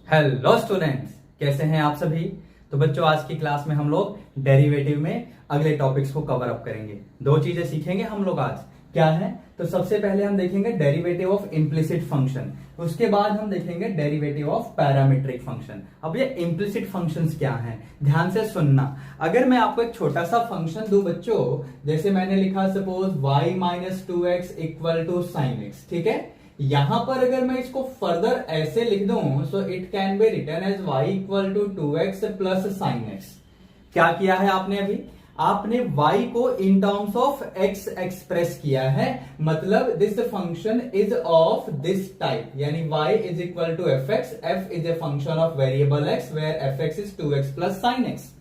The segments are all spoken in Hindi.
हेलो स्टूडेंट्स, कैसे हैं आप सभी। तो बच्चों, आज की क्लास में हम लोग डेरिवेटिव में अगले टॉपिक्स को कवर अप करेंगे। दो चीजें सीखेंगे हम लोग आज। क्या है? तो सबसे पहले हम देखेंगे डेरिवेटिव ऑफ इम्प्लिसिट फंक्शन, उसके बाद हम देखेंगे डेरिवेटिव ऑफ पैरामीट्रिक फंक्शन। अब ये इम्प्लिसिट फंक्शंस क्या हैं, ध्यान से सुनना। अगर मैं आपको एक छोटा सा फंक्शन दूं बच्चों, जैसे मैंने लिखा suppose y minus 2x equal to sine x, ठीक है। यहां पर अगर मैं इसको फर्दर ऐसे लिख दूं, so it can be written as y equal to 2x plus sine x. क्या किया है आपने? अभी आपने y को in terms of x express किया है, मतलब this function is of this type, यानी y is equal to fx, f is a function of variable x where fx is 2x plus sine x.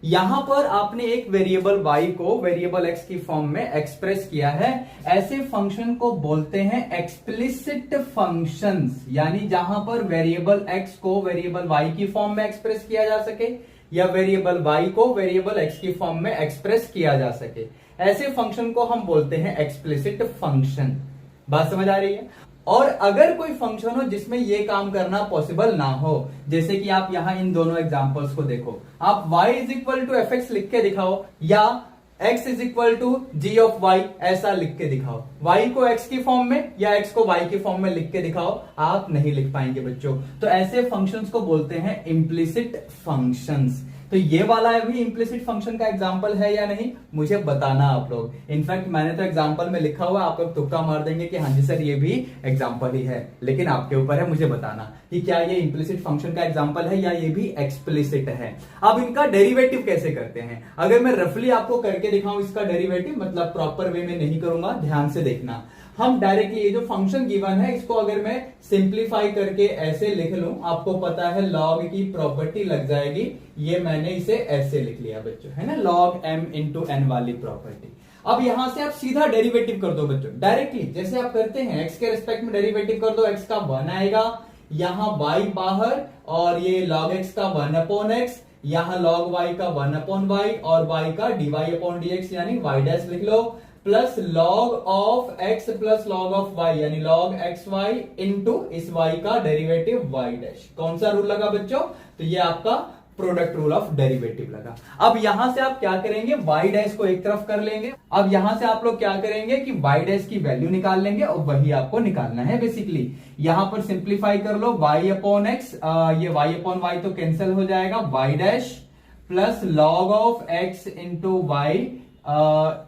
यहां पर आपने एक वेरिएबल y को वेरिएबल x की फॉर्म में एक्सप्रेस किया है। ऐसे फंक्शन को बोलते हैं एक्सप्लिसिट फंक्शंस, यानी जहां पर वेरिएबल x को वेरिएबल y की फॉर्म में एक्सप्रेस किया जा सके या वेरिएबल y को वेरिएबल x की फॉर्म में एक्सप्रेस किया जा सके, ऐसे फंक्शन को हम बोलते हैं एक्सप्लिसिट फंक्शन। बात समझ आ रही है? और अगर कोई फंक्शन हो जिसमें ये काम करना पॉसिबल ना हो, जैसे कि आप यहां इन दोनों एग्जांपल्स को देखो, आप y is equal to f x लिख के दिखाओ या x is equal to g of y ऐसा लिख के दिखाओ। y को x की फॉर्म में या x को y की फॉर्म में लिख के दिखाओ, आप नहीं लिख पाएंगे बच्चों। तो ऐसे फंक्शंस को बोलते हैं इम्प्लिसिट फंक्शंस। तो ये वाला भी इम्प्लिसिट फंक्शन का एग्जांपल है या नहीं, मुझे बताना आप लोग। इनफैक्ट मैंने तो एग्जांपल में लिखा हुआ, आप लोग तुक्का मार देंगे कि हाँ जी सर ये भी एग्जांपल ही है, लेकिन आपके ऊपर है मुझे बताना कि क्या ये इम्प्लिसिट फंक्शन का एग्जांपल है या ये भी एक्सप्लिसिट है। अब इनका डेरिवेटिव कैसे करते हैं, अगर मैं रफली आपको करके दिखाऊं इसका डेरिवेटिव, मतलब प्रॉपर वे में नहीं करूंगा, ध्यान से देखना। हम डायरेक्टली ये जो फंक्शन गिवन है इसको अगर मैं सिंप्लीफाई करके ऐसे लिख लूं, आपको पता है लॉग की प्रॉपर्टी लग जाएगी। ये मैंने इसे ऐसे लिख लिया बच्चों, है ना, log m इंटू एन वाली प्रॉपर्टी। अब यहां से आप सीधा डेरिवेटिव कर दो बच्चों, डायरेक्टली जैसे आप करते हैं x के रिस्पेक्ट में डेरिवेटिव कर दो, x का 1 आएगा, यहां y बाहर, और ये log x का 1 अपॉन x, यहां log y का 1 अपॉन y, और y का dy अपॉन dx यानी y डैश लिख लो, plus log of x plus log of y यानी log xy इंटू इस y का डेरिवेटिव y डैश। कौन सा रूल लगा बच्चों? तो ये आपका प्रोडक्ट रूल ऑफ डेरिवेटिव लगा। अब यहां से आप क्या करेंगे, y डैश को एक तरफ कर लेंगे। अब यहां से आप लोग क्या करेंगे कि y डैश की वैल्यू निकाल लेंगे और वही आपको निकालना है बेसिकली। यहां पर सिंप्लीफाई कर लो, y अपॉन x, ये y अपॉन y तो कैंसिल हो जाएगा, y dash plus log of x into y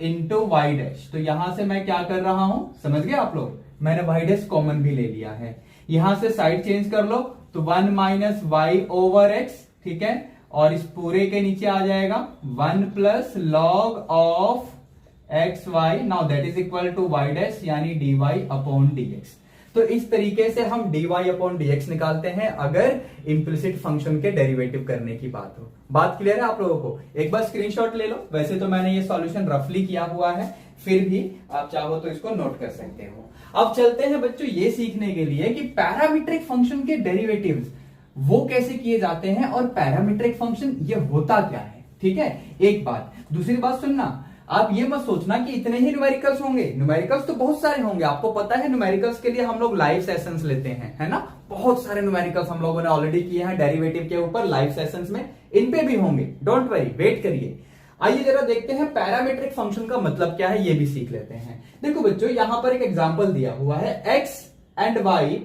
into y dash. तो यहां से मैं क्या कर रहा हूं, समझ गए आप लोग, मैंने y डैश कॉमन भी ले लिया है। यहां से साइड चेंज कर लो तो 1 माइनस वाई ओवर एक्स, ठीक है, और इस पूरे के नीचे आ जाएगा 1 plus log of x y, now that is equal to y dash यानी d y upon d x. तो इस तरीके से हम dy अपॉन dx निकालते हैं अगर इम्प्लिसिट फंक्शन के डेरिवेटिव करने की बात हो। बात क्लियर है आप लोगों को? एक बार स्क्रीनशॉट ले लो। वैसे तो मैंने ये सॉल्यूशन रफली किया हुआ है, फिर भी आप चाहो तो इसको नोट कर सकते हो। अब चलते हैं बच्चों ये सीखने के लिए कि पैरामीट्रिक फंक्शन के डेरिवेटिव्स वो कैसे किए जाते हैं और पैरामीट्रिक फंक्शन ये होता क्या है, ठीक है। एक बात, दूसरी बात सुनना, आप ये मत सोचना कि इतने ही न्यूमेरिकल्स होंगे। न्यूमेरिकल्स तो बहुत सारे होंगे, आपको पता है न्यूमेरिकल्स के लिए हम लोग लाइव सेशंस लेते हैं, है ना। बहुत सारे न्यूमेरिकल्स हम लोगों ने ऑलरेडी किए हैं डेरिवेटिव के ऊपर लाइव सेशंस में, इन पे भी होंगे, डोंट वरी, वेट करिए। आइए जरा देखते हैं पैरामीट्रिक फंक्शन का मतलब क्या है, ये भी सीख लेते हैं। देखो बच्चों, यहां पर एक एग्जाम्पल दिया हुआ है, x एंड y।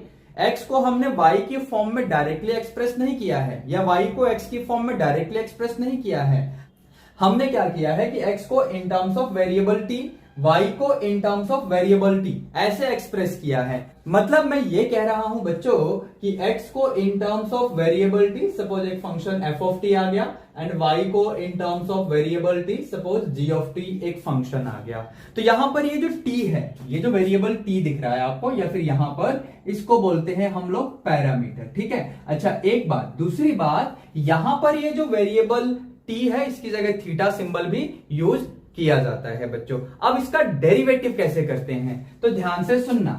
x को हमने y की फॉर्म में डायरेक्टली एक्सप्रेस नहीं किया है, या y को x की फॉर्म में डायरेक्टली एक्सप्रेस नहीं किया है। हमने क्या किया है कि x को in terms of variable t, y को in terms of variable t ऐसे एक्सप्रेस किया है। मतलब मैं ये कह रहा हूं बच्चों कि x को in terms of variable t, suppose एक फंक्शन f ऑफ t आ गया, एंड y को in terms of variable t, suppose g of t एक फंक्शन आ गया। तो यहां पर ये जो t है, ये जो वेरिएबल t दिख रहा है आपको, या फिर यहां पर इसको बोलते हैं हम लोग पैरामीटर, ठीक है। अच्छा एक बात, दूसरी बात, यहां पर ये जो वेरिएबल t है इसकी जगह थीटा सिंबल भी यूज किया जाता है बच्चों। अब इसका डेरिवेटिव कैसे करते हैं, तो ध्यान से सुनना।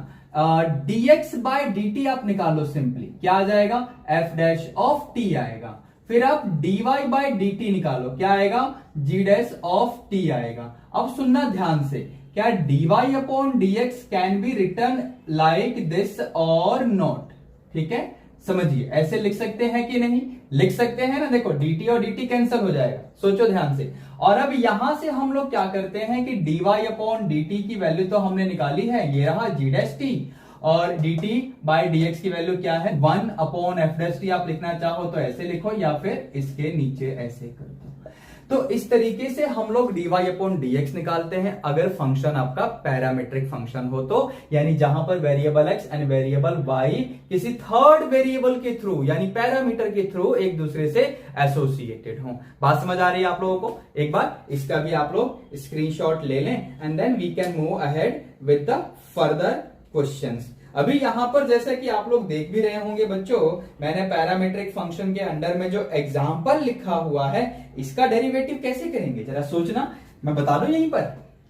dx बाय dt आप निकालो सिंपली, क्या आ जाएगा, f डैश ऑफ t आएगा। फिर आप dy बाय dt निकालो, क्या आएगा, g डैश ऑफ t आएगा। अब सुनना ध्यान से, क्या dy upon dx can be return like this और नॉट, ठीक है। समझिए, ऐसे लिख सकते हैं कि नहीं? लिख सकते हैं ना। देखो dt और dt कैंसिल हो जाएगा, सोचो ध्यान से। और अब यहां से हम लोग क्या करते हैं कि dy अपॉन dt की वैल्यू तो हमने निकाली है, ये रहा g डैश t, और dt बाई dx की वैल्यू क्या है 1 अपॉन f डैश t। आप लिखना चाहो तो ऐसे लिखो या फिर इसके नीचे ऐसे कर दो। तो इस तरीके से हम लोग dy अपॉन dx निकालते हैं अगर फंक्शन आपका पैरामीट्रिक फंक्शन हो तो, यानी जहां पर variable x and variable y किसी थर्ड वेरिएबल के थ्रू यानी पैरामीटर के थ्रू एक दूसरे से एसोसिएटेड हो। बात समझ आ रही है आप लोगों को? एक बार इसका भी आप लोग स्क्रीनशॉट ले लें and then we can move ahead with the further questions. अभी यहां पर जैसे कि आप लोग देख भी रहे होंगे बच्चों, मैंने पैरामीट्रिक फंक्शन के अंडर में जो एग्जाम्पल लिखा हुआ है इसका डेरिवेटिव कैसे करेंगे जरा सोचना, मैं बता दूं यहीं पर।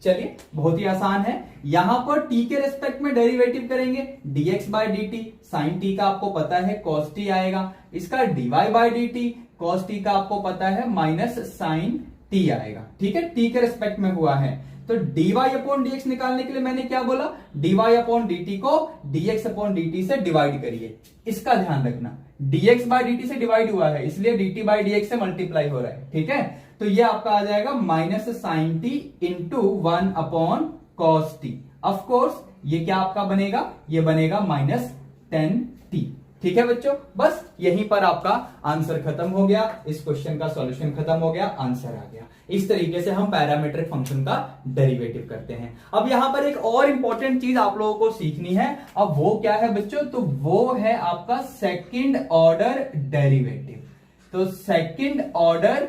चलिए, बहुत ही आसान है। यहां पर t के रेस्पेक्ट में डेरिवेटिव करेंगे dx by dt, sine t का आपको पता है cos t आएगा, इसका dy by dt, cos t का आपको पता है माइनस साइन t आएगा। ठीक है, t के रेस्पेक्ट में हुआ है। तो dy अपॉन dx निकालने के लिए मैंने क्या बोला, dy अपॉन dt को dx अपॉन dt से डिवाइड करिए। इसका ध्यान रखना, dx बाय dt से डिवाइड हुआ है इसलिए dt बाय dx से मल्टीप्लाई हो रहा है। ठीक है, तो ये आपका आ जाएगा minus sine t into 1 upon cos t. Of course ये क्या आपका बनेगा, ये बनेगा माइनस 10t। ठीक है बच्चों, बस यहीं पर आपका आंसर खत्म हो गया, इस क्वेश्चन का सॉल्यूशन खत्म हो गया, आंसर आ गया। इस तरीके से हम पैरामीट्रिक फंक्शन का डेरिवेटिव करते हैं। अब यहां पर एक और इंपॉर्टेंट चीज आप लोगों को सीखनी है, अब वो क्या है बच्चों, तो वो है आपका सेकंड ऑर्डर डेरिवेटिव। तो second order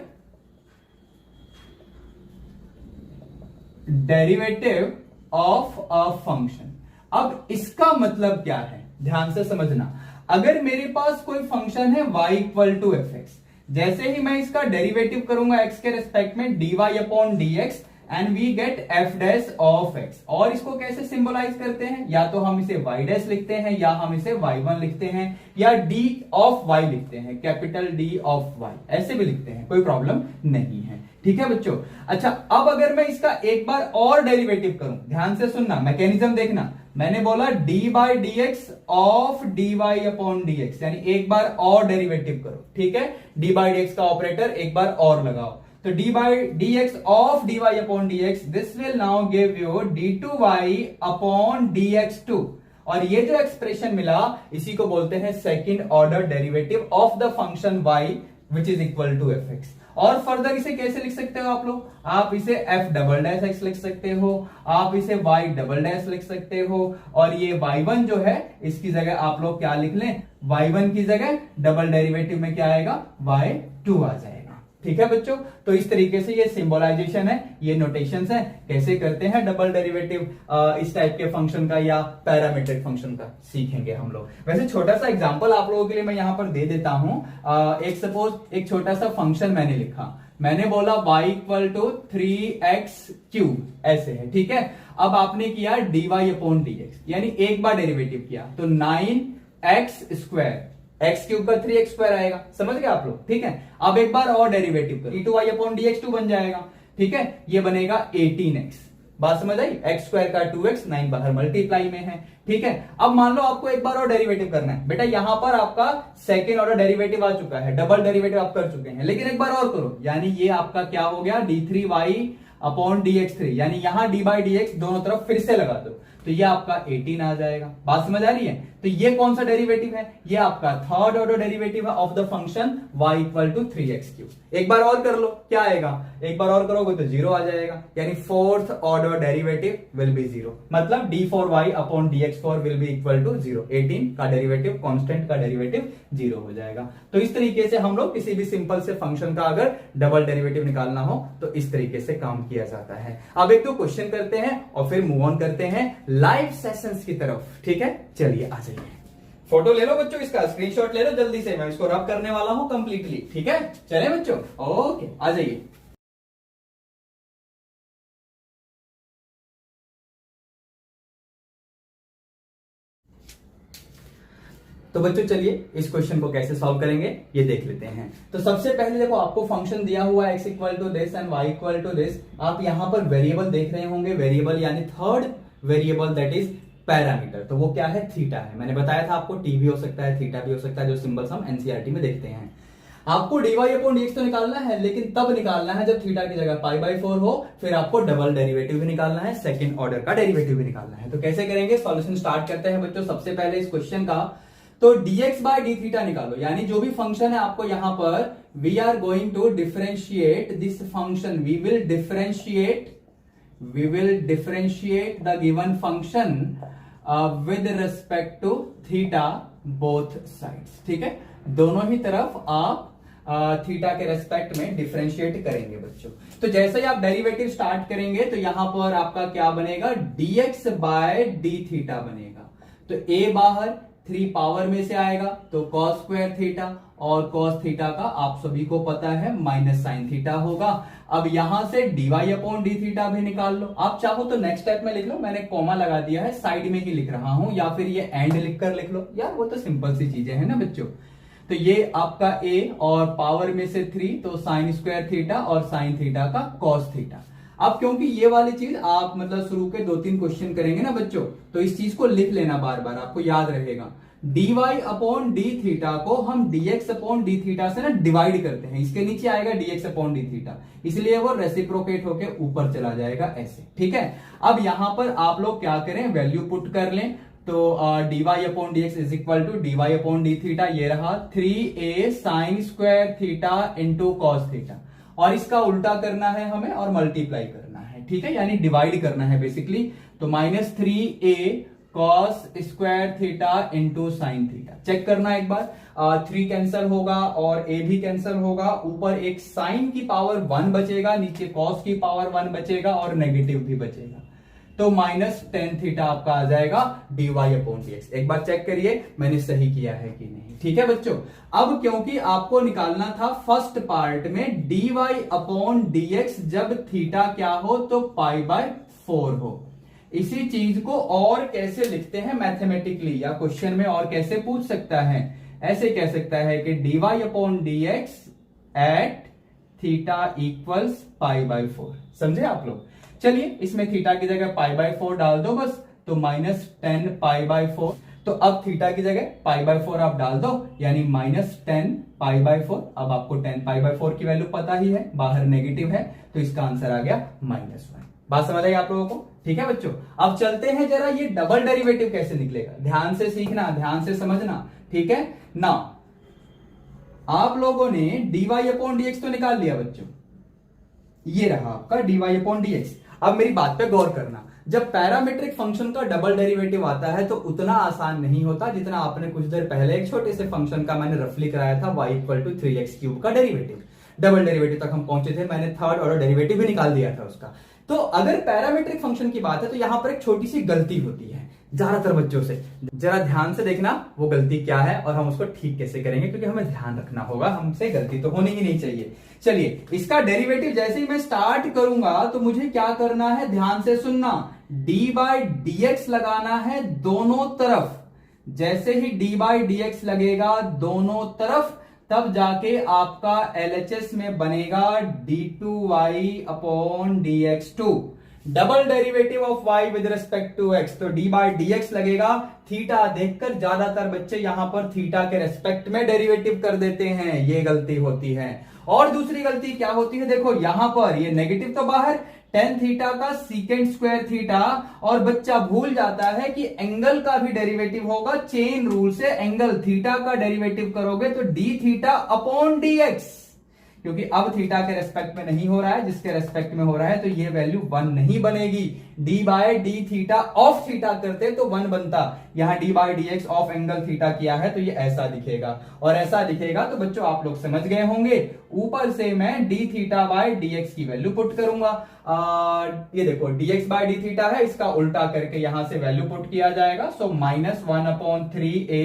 derivative of a function. अब इसका मतलब क्या है, ध्यान से समझना। अगर मेरे पास कोई फंक्शन है y equal to f x, जैसे ही मैं इसका डेरिवेटिव करूंगा x के रेस्पेक्ट में dy upon dx and we get f dash of x। और इसको कैसे सिंबलाइज करते हैं, या तो हम इसे y डैश लिखते हैं या हम इसे y1 लिखते हैं या d ऑफ y लिखते हैं, कैपिटल D ऑफ y, ऐसे भी लिखते हैं, कोई प्रॉब्लम नहीं है। ठीक है बच्चों। अच्छा, अब अगर मैं इसका एक बार और डेरिवेटिव करूं, ध्यान से सुनना, मैकेनिज्म देखना। मैंने बोला d by d x of d y upon d x, यानी एक बार और डेरिवेटिव करो। ठीक है, डी बाई डी एक्स का ऑपरेटर एक बार और लगाओ, तो d by d x of d y upon d x, this will now give you d two y upon d x two. और ये जो एक्सप्रेशन मिला इसी को बोलते हैं second order derivative of the function y which is equal to f x. और फर्दर इसे कैसे लिख सकते हो आप लोग, आप इसे f डबल डैश एक्स लिख सकते हो, आप इसे y डबल डैश लिख सकते हो, और ये y1 जो है इसकी जगह आप लोग क्या लिख लें, y1 की जगह डबल डेरिवेटिव में क्या आएगा, y2 आ जाएगा। ठीक है बच्चों, तो इस तरीके से ये सिंबलाइजेशन है, ये नोटेशंस है, कैसे करते हैं डबल डेरिवेटिव इस टाइप के फंक्शन का या पैरामीट्रिक फंक्शन का सीखेंगे हम लोग। वैसे छोटा सा एग्जांपल आप लोगों के लिए मैं यहां पर दे देता हूं। एक सपोज एक छोटा सा फंक्शन मैंने लिखा, मैंने बोला y इक्वल टू 3x3 ऐसे है। ठीक है, अब आपने किया dy अपॉन dx, यानी एक बार डेरिवेटिव किया तो 9x स्क्वायर, एक्स क्यूब का 3x स्क्वायर आएगा, समझ गए आप लोग। ठीक है, अब एक बार और डेरिवेटिव करो, e2y अपॉन dx2 बन जाएगा। ठीक है, ये बनेगा 18x, बात समझ आई, x स्क्वायर का 2x, 9 बाहर मल्टीप्लाई में है। ठीक है, अब मान लो आपको एक बार और डेरिवेटिव करना है, बेटा यहां पर आपका सेकेंड ऑर्डर डेरिवेटिव आ चुका है, डबल डेरिवेटिव आप कर चुके हैं, लेकिन एक बार और करो, यानी ये आपका क्या हो गया d3y अपॉन dx3, यानी यहां d बाई dx दोनों तरफ फिर से लगा दो, तो ये आपका 18 आ जाएगा। बात समझ आ रही है, तो ये कौन सा डेरिवेटिव है, ये आपका थर्ड ऑर्डर डेरिवेटिव है of the function y equal to 3x3। एक बार और कर लो, क्या आएगा, एक बार और करोगे तो 0 आ जाएगा, यानी fourth order derivative will be 0, मतलब d4y upon dx4 will be equal to 0। 18 का डेरिवेटिव, कांस्टेंट का डेरिवेटिव 0 हो जाएगा। तो इस तरीके से हम लोग किसी भी सिंपल से फंक्शन का अगर डबल डेरिवेटिव निकालना हो तो इस तरीके से काम किया जाता है। अब एक दो क्वेश्चन करते हैं और फिर मूव ऑन करते हैं लाइव सेशंस की तरफ। ठीक है, चलिए आ जाइए, फोटो ले लो बच्चों, इसका स्क्रीनशॉट ले लो जल्दी से, मैं इसको रब करने वाला हूं कंप्लीटली। ठीक है, चले बच्चों, ओके आ जाइए। तो बच्चों चलिए इस क्वेश्चन को कैसे सॉल्व करेंगे ये देख लेते हैं। तो सबसे पहले देखो आपको फंक्शन दिया हुआ है x equal to this and y equal to this. आप यहां पर वेरिएबल देख रहे होंगे, वेरिएबल यानी third variable that is parameter. तो वो क्या है, थीटा है। मैंने बताया था आपको टी भी हो सकता है, थीटा भी हो सकता है, जो सिंबल्स हम एनसीईआरटी में देखते हैं। आपको dy/dx तो निकालना है, लेकिन तब निकालना है जब थीटा की जगह π/4 हो। फिर आपको डबल डेरिवेटिव भी निकालना है, सेकंड ऑर्डर का डेरिवेटिव भी निकालना है। तो कैसे करेंगे, सॉल्यूशन स्टार्ट करते हैं बच्चों। सबसे पहले इस क्वेश्चन का तो dx/d निकालो, यानी जो भी फंक्शन है आपको यहां पर we are going to differentiate this function, we will differentiate the given function with respect to theta both sides. ठीक है, दोनों ही तरफ आप थीटा के रेस्पेक्ट में डिफरेंशिएट करेंगे बच्चों। तो जैसे ही आप डेरिवेटिव स्टार्ट करेंगे तो यहां पर आपका क्या बनेगा, dx/d बनेगा। तो a बाहर 3 पावर में से आएगा तो cos स्क्वायर थीटा, और cos थीटा का आप सभी को पता है माइनस साइन थीटा होगा। अब यहां से dy/d भी निकाल लो। आप चाहो तो नेक्स्ट स्टेप में लिख लो, मैंने कॉमा लगा दिया है, साइड में ही लिख रहा हूं, या फिर ये एंड लिखकर लिख लो यार, वो तो सिंपल सी चीजें हैं ना बच्चों। तो ये आपका a और पावर में से 3 तो साइन स्क्वायर थीटा और साइन थीटा का cos थीटा। अब क्योंकि ये वाली चीज आप मतलब शुरू के 2-3 क्वेश्चन करेंगे ना बच्चों, तो इस चीज को लिख लेना बार बार, आपको याद रहेगा। dy/d को हम dx/d से ना डिवाइड करते हैं, इसके नीचे आएगा dx/d, इसलिए वो रेसिप्रोकेट होके ऊपर चला जाएगा ऐसे। ठीक है, अब यहां पर आप लोग क्या करें, वैल्यू पुट कर लें। तो dy/dx is equal to dy/d, ये रहा 3a sine square theta into cos theta, और इसका उल्टा करना है हमें और मल्टीप्लाई करना है। ठीक है, यानी डिवाइड करना है बेसिकली। तो -3a cos square theta into sine theta. Check करना एक बार, 3 कैंसिल होगा और a भी कैंसिल होगा, ऊपर एक साइन की पावर 1 बचेगा, नीचे कॉस की पावर 1 बचेगा और नेगेटिव भी बचेगा। तो -10 थीटा आपका आ जाएगा dy/dx। एक बार चेक करिए मैंने सही किया है कि नहीं। ठीक है बच्चों, अब क्योंकि आपको निकालना था फर्स्ट पार्ट में dy/dx जब थीटा क्या हो तो π/4 हो। इसी चीज को और कैसे लिखते हैं मैथमेटिकली, या क्वेश्चन में और कैसे पूछ सकता है, ऐसे कह सकता है कि dy/dx एट थीटा इक्वल्स π/4। समझे आप लोग। चलिए इसमें थीटा की जगह π/4 डाल दो बस, तो -10 π/4। तो अब थीटा की जगह π/4 आप डाल दो, यानी -10 π/4। अब आपको 10 π/4 की वैल्यू पता ही है, बाहर नेगेटिव है, तो इसका आंसर आ गया -1। बात समझ आई आप लोगों को। ठीक है बच्चों, अब चलते हैं जरा ये डबल डेरिवेटिव कैसे निकलेगा। ध्यान से सीखना, ध्यान से समझना। ठीक है ना, आप लोगों ने dy/dx तो निकाल लिया बच्चों, ये रहा आपका dy/dx। अब मेरी बात पे गौर करना, जब पैरामीट्रिक फंक्शन का डबल डेरिवेटिव आता है तो उतना आसान नहीं होता जितना आपने कुछ देर पहले एक छोटे से फंक्शन का मैंने रफली कराया था y = 3x³ का डेरिवेटिव। डबल डेरिवेटिव तक हम पहुंचे थे, मैंने थर्ड ऑर्डर डेरिवेटिव भी निकाल दिया था उसका। तो अगर पैरामीट्रिक फंक्शन की बात है तो यहां पर एक छोटी सी गलती होती है ज्यादातर बच्चों से। जरा ध्यान से देखना वो गलती क्या है और हम उसको ठीक कैसे करेंगे, क्योंकि हमें ध्यान रखना होगा, हमसे गलती तो होनी ही नहीं चाहिए। चलिए, इसका डेरिवेटिव जैसे ही मैं स्टार्ट करूंगा तो मुझे क्या करना है, ध्यान से सुनना, d/dx लगाना है दोनों तरफ। जैसे ही d/dx लगेगा दोनों तरफ, तब जाके आपका LHS में बनेगा d2y/dx2, double derivative of y with respect to x। तो d/dx लगेगा, थीटा देखकर ज्यादातर बच्चे यहां पर थीटा के रेस्पेक्ट में डेरिवेटिव कर देते हैं, ये गलती होती है। और दूसरी गलती क्या होती है, देखो यहां पर ये नेगेटिव तो बाहर, tan थीटा का सीकेंड स्क्वायर थीटा, और बच्चा भूल जाता है कि एंगल का भी डेरिवेटिव होगा। चेन रूल से एंगल थीटा का डेरिवेटिव करोगे तो d/dx, क्योंकि अब थीटा के रेस्पेक्ट में नहीं हो रहा है, जिसके रेस्पेक्ट में हो रहा है, तो ये वैल्यू 1 नहीं बनेगी। d/d ऑफ थीटा करते तो 1 बनता, यहां d/dx ऑफ एंगल थीटा किया है तो ये ऐसा दिखेगा, और ऐसा दिखेगा तो बच्चों आप लोग समझ गए होंगे। ऊपर से मैं dθ/dx की वैल्यू पुट करूंगा। ये देखो dx/dθ है, इसका उल्टा करके यहां से वैल्यू पुट किया जाएगा। सो -1/3a,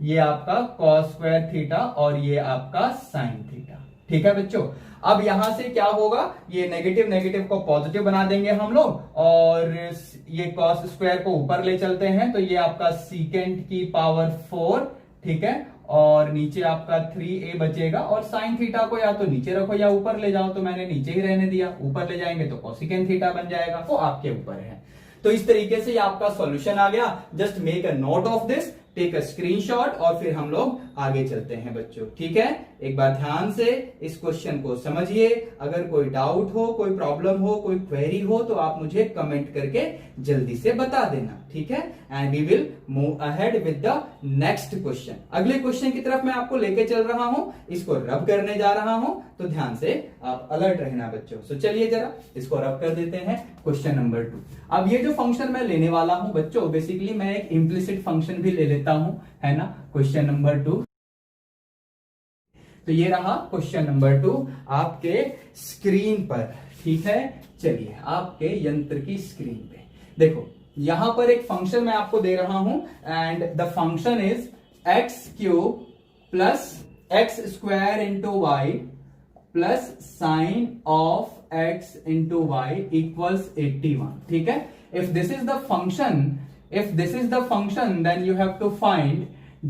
ये आपका cos स्क्वायर थीटा और ये आपका साइन थीटा। ठीक है बच्चों, अब यहां से क्या होगा, ये नेगेटिव नेगेटिव को पॉजिटिव बना देंगे हम लोग, और ये cos स्क्वायर को ऊपर ले चलते हैं, तो ये आपका सीकेंड की पावर 4, ठीक है, और नीचे आपका 3a बचेगा, और साइन थीटा को या तो नीचे रखो या ऊपर ले जाओ, तो मैंने नीचे ही रहने दिया, ऊपर ले जाएंगे तो कोसिकेंड थीटा बन जाएगा, वो आपके ऊपर है। तो इस तरीके से ये आपका सॉल्यूशन आ गया। Just make a note of this, take a screenshot और फिर हम लोग आगे चलते हैं बच्चों। ठीक है, एक बार ध्यान से इस क्वेश्चन को समझिए। अगर कोई डाउट हो, कोई प्रॉब्लम हो, कोई क्वेरी हो तो आप मुझे कमेंट करके जल्दी से बता देना। ठीक है, and we will move ahead with the next question. अगले क्वेश्चन की तरफ मैं आपको लेके चल रहा हूं, इसको रब करने जा रहा हूं, तो ध्यान से आप अलर्ट रहना बच्चों। सो चलिए जरा इसको रब कर देते हैं। Question number 2। अब ये जो फंक्शन मैं लेने वाला हूं बच्चों, बेसिकली मैं एक इम्प्लिसिट फंक्शन भी ले लेता हूं, है ना। क्वेश्चन नंबर 2, तो ये रहा क्वेश्चन नंबर 2 आपके स्क्रीन पर। ठीक है, चलिए आपके यंत्र की स्क्रीन पे देखो, यहां पर एक फंक्शन मैं आपको दे रहा हूं and the function is x cube plus x square into y plus sine of x into y equals 81। ठीक है, if this is the function then you have to find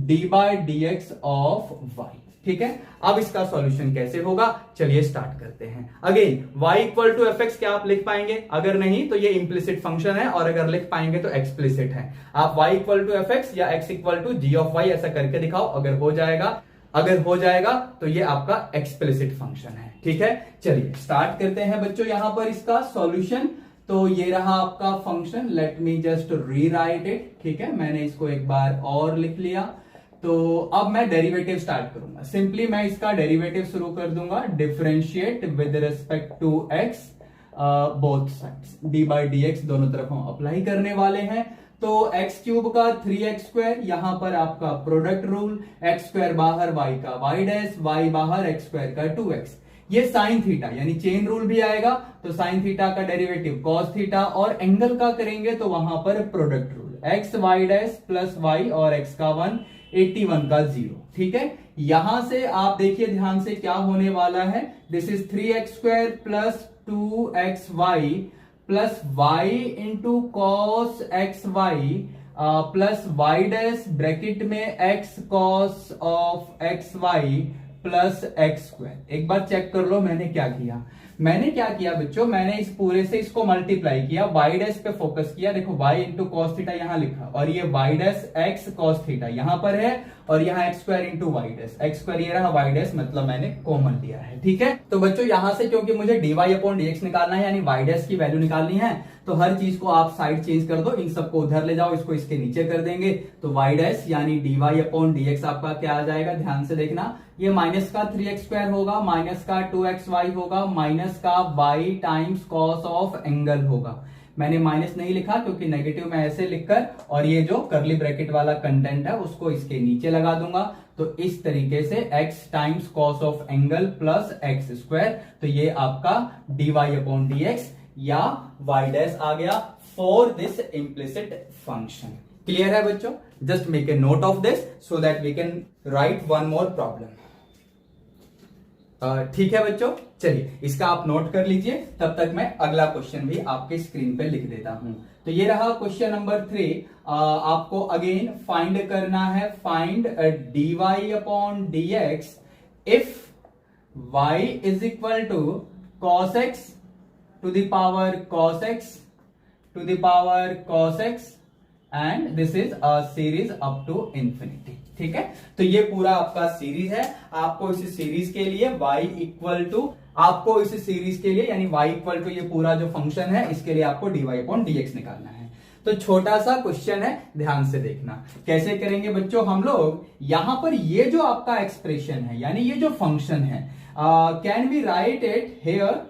d by d x of y. ठीक है, अब इसका सॉल्यूशन कैसे होगा, चलिए स्टार्ट करते हैं। Again y equal to f x क्या आप लिख पाएंगे? अगर नहीं तो ये इम्प्लिसिट फंक्शन है, और अगर लिख पाएंगे तो एक्सप्लिसिट है। आप y equal to f x या x equal to g of y ऐसा करके दिखाओ। अगर हो जाएगा तो ये आपका एक्सप्लिसिट फंक्शन है। ठीक है, चलिए स्टार्ट करते हैं बच्चों यहां पर इसका सॉल्यूशन। तो ये रहा आपका function, let me just rewrite it. ठीक है, मैंने इसको एक बार और लिख लिया। तो अब मैं डेरिवेटिव स्टार्ट करूंगा। सिंपली मैं इसका डेरिवेटिव शुरू कर दूंगा, differentiate with respect to x both sides, d by d x दोनों तरफ हम अप्लाई करने वाले हैं। तो एक्स क्यूब का 3x स्क्वायर, यहां पर आपका प्रोडक्ट रूल, एक्स स्क्वायर बाहर y का y डैश, y बाहर एक्स स्क्वायर का 2x। ये साइन थीटा यानी चेन रूल भी आएगा, तो साइन थीटा का डेरिवेटिव कॉस थीटा, और एंगल का करेंगे तो वहां पर product rule, x y dash plus y और एक्स का 1 81 का 0। ठीक है, यहां से आप देखिए ध्यान से क्या होने वाला है। This is 3x square plus 2xy plus y into cos x y plus y dash bracket में x cos of x y plus x square. एक बार चेक कर लो मैंने क्या किया बच्चों, मैंने इस पूरे से इसको मल्टीप्लाई किया, वाई डैश पे फोकस किया। देखो y इंटू कॉस थीटा यहां लिखा, और ये y dash x cos theta यहां पर है, और यहाँ x square into y dash, x square ये रहा, वाई डैश मतलब मैंने कॉमन लिया है। ठीक है, तो बच्चों यहां से क्योंकि मुझे dy अपॉन dx निकालना है, यानी वाई डैश की वैल्यू निकालनी है, तो हर चीज को आप साइड चेंज कर दो, इन सबको उधर ले जाओ, इसको इसके नीचे कर देंगे। तो वाई डैश यानी dy अपॉन dx आपका क्या आ जाएगा, ध्यान से देखना, ये माइनस का 3x स्क्वायर होगा, माइनस का 2xy होगा, माइनस का y times cos of angle होगा। मैंने माइनस नहीं लिखा क्योंकि नेगेटिव में ऐसे लिखकर, और ये जो कर्ली ब्रैकेट वाला कंटेंट है उसको इसके नीचे लगा दूंगा। तो इस तरीके से x times cos of angle plus x square, तो ये आपका dy अपॉन dx या y डैश आ गया for this implicit function. Clear है बच्चों? Just make a note of this so that we can write one more problem. ठीक है बच्चों, चलिए इसका आप नोट कर लीजिए, तब तक मैं अगला क्वेश्चन भी आपके स्क्रीन पे लिख देता हूं। तो ये रहा क्वेश्चन नंबर 3। आपको अगेन फाइंड करना है, find dy upon dx if y is equal to cos x to the power cos x to the power cos x and this is a series up to infinity. ठीक है, तो ये पूरा आपका सीरीज है। आपको इस सीरीज के लिए y इक्वल टू, आपको इस सीरीज के लिए यानी y इक्वल टू ये पूरा जो फंक्शन है, इसके लिए आपको dy अपॉन dx निकालना है। तो छोटा सा क्वेश्चन है, ध्यान से देखना कैसे करेंगे बच्चों। हम लोग यहां पर ये जो आपका एक्सप्रेशन है यानी ये जो फंक्शन है, can we write it here,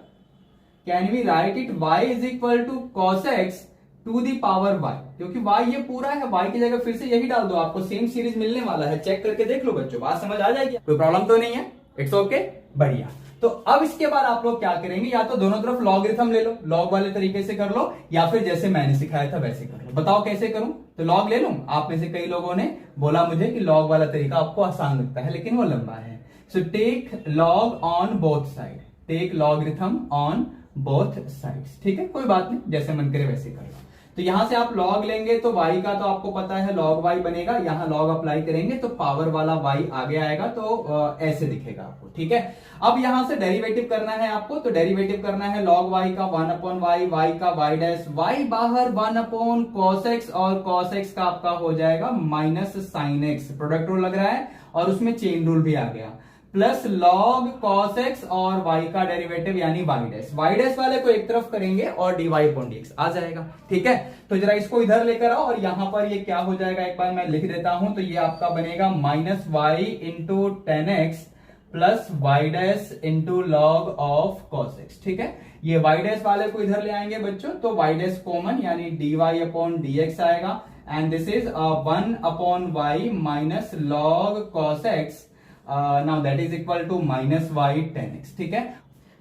can we write it y is equal to cos x to the power y, क्योंकि y ये पूरा है, y की जगह फिर से यही डाल दो, आपको सेम सीरीज मिलने वाला है। चेक करके देख लो बच्चों, बात समझ आ जाएगी, कोई प्रॉब्लम तो नहीं है, इट्स ओके, बढ़िया। तो अब इसके बाद आप लोग क्या करेंगे, या तो दोनों तरफ लॉगरिथम ले लो, लॉग वाले तरीके से कर लो, या फिर जैसे मैंने सिखाया था वैसे कर लो। बताओ कैसे करूं? तो लॉग ले लूं। आप में से कई लोगों ने बोला मुझे कि लॉग वाला तरीका आपको आसान लगता है, लेकिन वो लंबा है। So take log on both side, take logarithm on both sides. ठीक है, कोई बात नहीं, जैसे मन करे वैसे कर लो। तो यहां से आप log लेंगे तो y का तो आपको पता है log y बनेगा, यहां log अप्लाई करेंगे तो पावर वाला y आगे आएगा, तो ऐसे दिखेगा आपको। ठीक है, अब यहां से डेरिवेटिव करना है आपको, तो डेरिवेटिव करना है log y का 1 अपॉन y, y का y डैश, y बाहर 1 अपॉन cos x, और cos x का आपका हो जाएगा minus sin x, product rule लग रहा है और उसमें चेन रूल भी आ गया, प्लस log cos x और y का डेरिवेटिव यानी y डैश वाले को एक तरफ करेंगे और dy अपॉन dx आ जाएगा। ठीक है, तो जरा इसको इधर लेकर आओ और यहां पर ये क्या हो जाएगा एक बार मैं लिख देता हूं, तो ये आपका बनेगा minus y into ten x plus y dash into log of cos x। ठीक है, ये y डैश वाले को इधर ले आएंगे बच्चों, तो y डैश कॉमन यानी dy अपॉन dx आएगा, and this is 1 upon y minus log cos x, now that is equal to minus y tan x. ठीक है,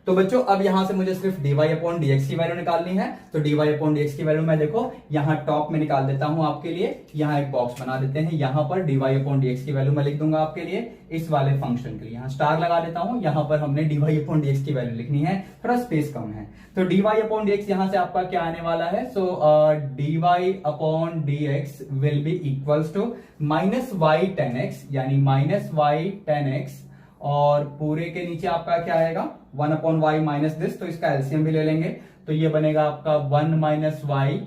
तो बच्चों अब यहां से मुझे सिर्फ dy अपॉन dx की वैल्यू निकालनी है, तो dy अपॉन dx की वैल्यू मैं देखो यहां टॉप में निकाल देता हूं आपके लिए, यहां एक बॉक्स बना देते हैं, यहां पर dy अपॉन dx की वैल्यू मैं लिख दूंगा आपके लिए इस वाले फंक्शन के लिए, यहां स्टार लगा देता हूं, यहां पर हमने dy अपॉन dx की वैल्यू लिखनी है, थोड़ा स्पेस कम है, तो dy अपॉन dx यहां से आपका क्या आने वाला है, so dy upon dx will be equals to minus y tan x, यानी माइनस y टेन एक्स, और पूरे के नीचे आपका क्या आएगा 1 अपॉन वाई माइनस दिस, तो इसका एलसीएम भी ले लेंगे, तो ये बनेगा आपका 1 minus y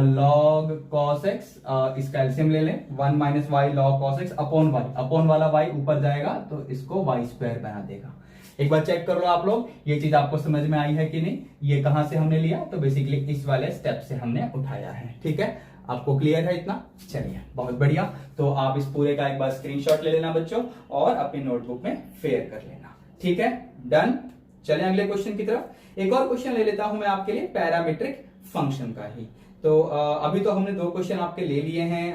log cos x, इसका एलसीएम ले लें 1 minus y log cos x upon y, upon वाला वाई ऊपर जाएगा तो इसको वाई स्क्वायर बना देगा। एक बार चेक कर लो आप लोग, ये चीज आपको समझ में आई है कि नहीं, ये कहां से हमने लिया, तो बेसिकली इस वाले स्टेप से हमने उठाया है। ठीक है, आपको क्लियर है इतना? चलिए बहुत बढ़िया, तो आप इस पूरे का एक बार स्क्रीनशॉट ले लेना बच्चों और अपनी नोटबुक में फेयर कर लेना। ठीक है, डन। चलें अगले क्वेश्चन की तरफ। एक और क्वेश्चन ले लेता हूं मैं आपके लिए पैरामीट्रिक फंक्शन का ही। तो अभी तो हमने दो क्वेश्चन आपके ले लिए हैं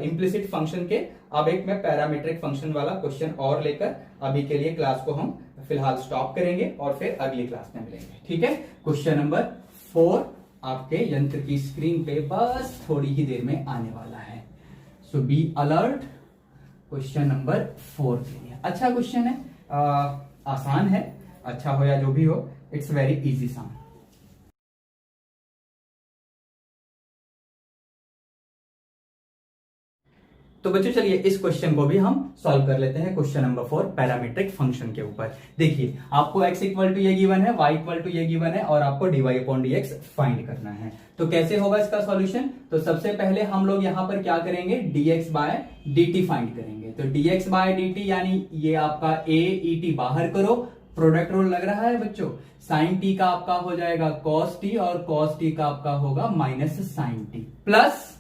इम्प्लिसिट फंक्शन के, अब एक मैं पैरामीट्रिक फंक्शन वाला क्वेश्चन और लेकर अभी के लिए क्लास को हम फिलहाल स्टॉप करेंगे और फिर अगली क्लास में मिलेंगे। ठीक है, क्वेश्चन नंबर 4 आपके यंत्र की स्क्रीन पे बस थोड़ी ही देर में आने वाला है, सो बी अलर्ट। क्वेश्चन नंबर 4 के लिए अच्छा क्वेश्चन है, आसान है, अच्छा हो या जो भी हो, इट्स वेरी इजी सम। तो बच्चों चलिए इस क्वेश्चन को भी हम सॉल्व कर लेते हैं, क्वेश्चन नंबर 4 पैरामीट्रिक फंक्शन के ऊपर। देखिए आपको x इक्वल टू ये गिवन है, y इक्वल टू ये गिवन है, और आपको dy अपॉन dx फाइंड करना है। तो कैसे होगा इसका सॉल्यूशन, तो सबसे पहले हम लोग यहां पर क्या करेंगे, dx बाय dt फाइंड करेंगे। तो dx बाय dt यानी ये आपका a et बाहर करो, प्रोडक्ट रूल लग रहा है बच्चों, साइन t का आपका हो जाएगा cos t, और cos t का आपका होगा minus sine t, plus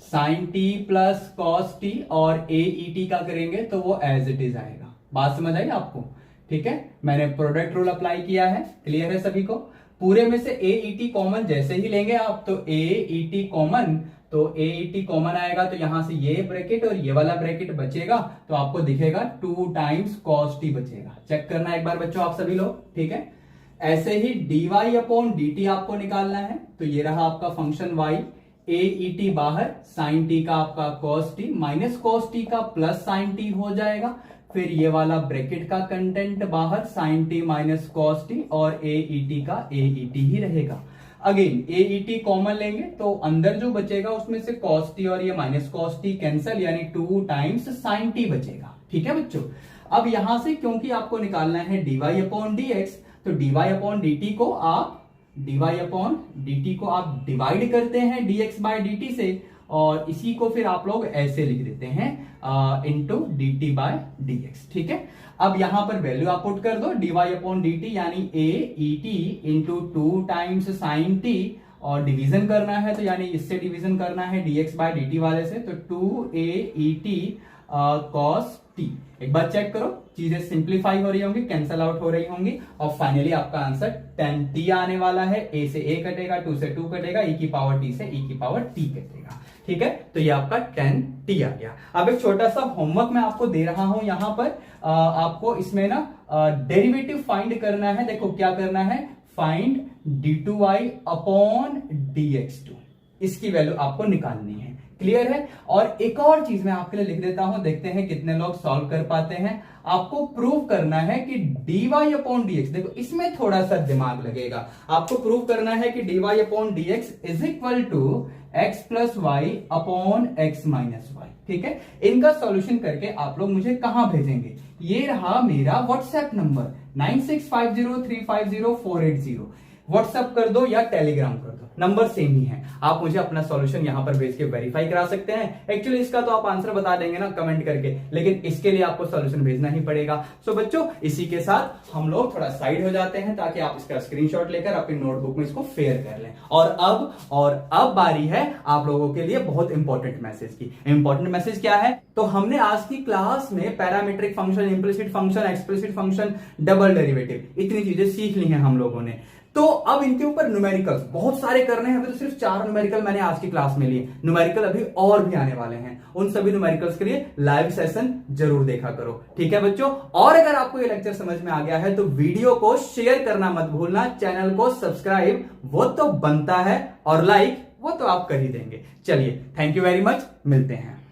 sine t plus cos t, और ए ई टी का करेंगे तो वो एज इट इज आएगा। बात समझ आई आपको? ठीक है, मैंने प्रोडक्ट रूल अप्लाई किया है, क्लियर है सभी को? पूरे में से ए ई टी कॉमन जैसे ही लेंगे आप, तो ए ई टी कॉमन, तो ए ई टी कॉमन आएगा तो यहां से ये ब्रैकेट और ये वाला ब्रैकेट बचेगा, तो आपको दिखेगा 2 टाइम्स कॉस टी बचेगा। चेक करना एक बार बच्चों आप सभी लोग। ठीक है, ऐसे ही d y upon d t आपको निकालना है, तो ये रहा आपका function y, a e t बाहर, साइन टी का आपका cos t minus cos t का प्लस साइन टी हो जाएगा, फिर ये वाला ब्रैकेट का कंटेंट बाहर, sine t minus cos t, और ए ई टी का ए ई टी ही रहेगा। अगेन ए ई टी कॉमन लेंगे तो अंदर जो बचेगा उसमें से कॉस टी और ये माइनस कॉस टी कैंसल, यानी 2 टाइम्स साइन टी बचेगा। ठीक है बच्चों, अब यहां से क्योंकि आपको निकालना है dy अपॉन dx, तो dy अपॉन dt को आप dy अपॉन dt को आप डिवाइड करते हैं dx बाय dt से, और इसी को फिर आप लोग ऐसे लिख देते हैं इंटू dt बाय dx। ठीक है, अब यहां पर वैल्यू आप पुट कर दो, dy अपॉन dt यानी a e t into 2 times sign t, और डिवीजन करना है तो यानी इससे डिवीजन करना है dx बाय dt वाले से, तो 2a e t cos t। एक बार चेक करो, चीजें सिंप्लीफाई हो रही होंगी, कैंसल आउट हो रही होंगी, और फाइनली आपका आंसर 10t आने वाला है। a से a कटेगा, 2 से 2 कटेगा, e की पावर t से e की पावर t कटेगा। ठीक है, तो ये आपका 10t आ गया। अब एक छोटा सा होमवर्क मैं आपको दे रहा हूं यहां पर, आपको इसमें ना डेरिवेटिव फाइंड करना है। देखो क्या करना है, फाइंड d2y अपॉन dx2, इसकी वैल्यू आपको निकालनी है। क्लियर है। और एक और चीज मैं आपके लिए लिख देता हूं, देखते हैं कितने लोग सॉल्व कर पाते हैं। आपको प्रूव करना है कि dy अपॉन dx, देखो इसमें थोड़ा सा दिमाग लगेगा। आपको प्रूव करना है कि dy upon dx is equal to x plus y upon x minus y. ठीक है, इनका सॉल्यूशन करके आप लोग मुझे कहां भेजेंगे? ये रहा मेरा व्हाट्सएप नंबर 9650350480। व्हाट्सएप कर दो या टेलीग्राम कर दो, नंबर सेम ही है। आप मुझे अपना सॉल्यूशन यहां पर भेज के वेरीफाई करा सकते हैं। एक्चुअली इसका तो आप आंसर बता देंगे ना कमेंट करके, लेकिन इसके लिए आपको सॉल्यूशन भेजना ही पड़ेगा। सो बच्चों, इसी के साथ हम लोग थोड़ा साइड हो जाते हैं ताकि आप इसका स्क्रीनशॉट लेकर अपनी नोटबुक में इसको फेयर कर लें। और अब बारी है आप लोगों के लिए बहुत इंपॉर्टेंट मैसेज की। इंपॉर्टेंट मैसेज क्या है? तो हमने आज की क्लास में parametric function, implicit function, explicit function, double derivative, इतनी चीजें सीख ली हैं हम लोगों ने। तो अब इनके ऊपर न्यूमेरिकल्स बहुत सारे करने हैं। अभी तो सिर्फ 4 न्यूमेरिकल मैंने आज की क्लास में लिए, न्यूमेरिकल अभी और भी आने वाले हैं। उन सभी न्यूमेरिकल्स के लिए लाइव सेशन जरूर देखा करो, ठीक है बच्चों। और अगर आपको ये लेक्चर समझ में आ गया है तो वीडियो को शेयर करना मत भूलना, चैनल को सब्सक्राइब वो तो बनता है, और लाइक वो तो आप कर ही देंगे। चलिए, थैंक यू वेरी मच, मिलते हैं।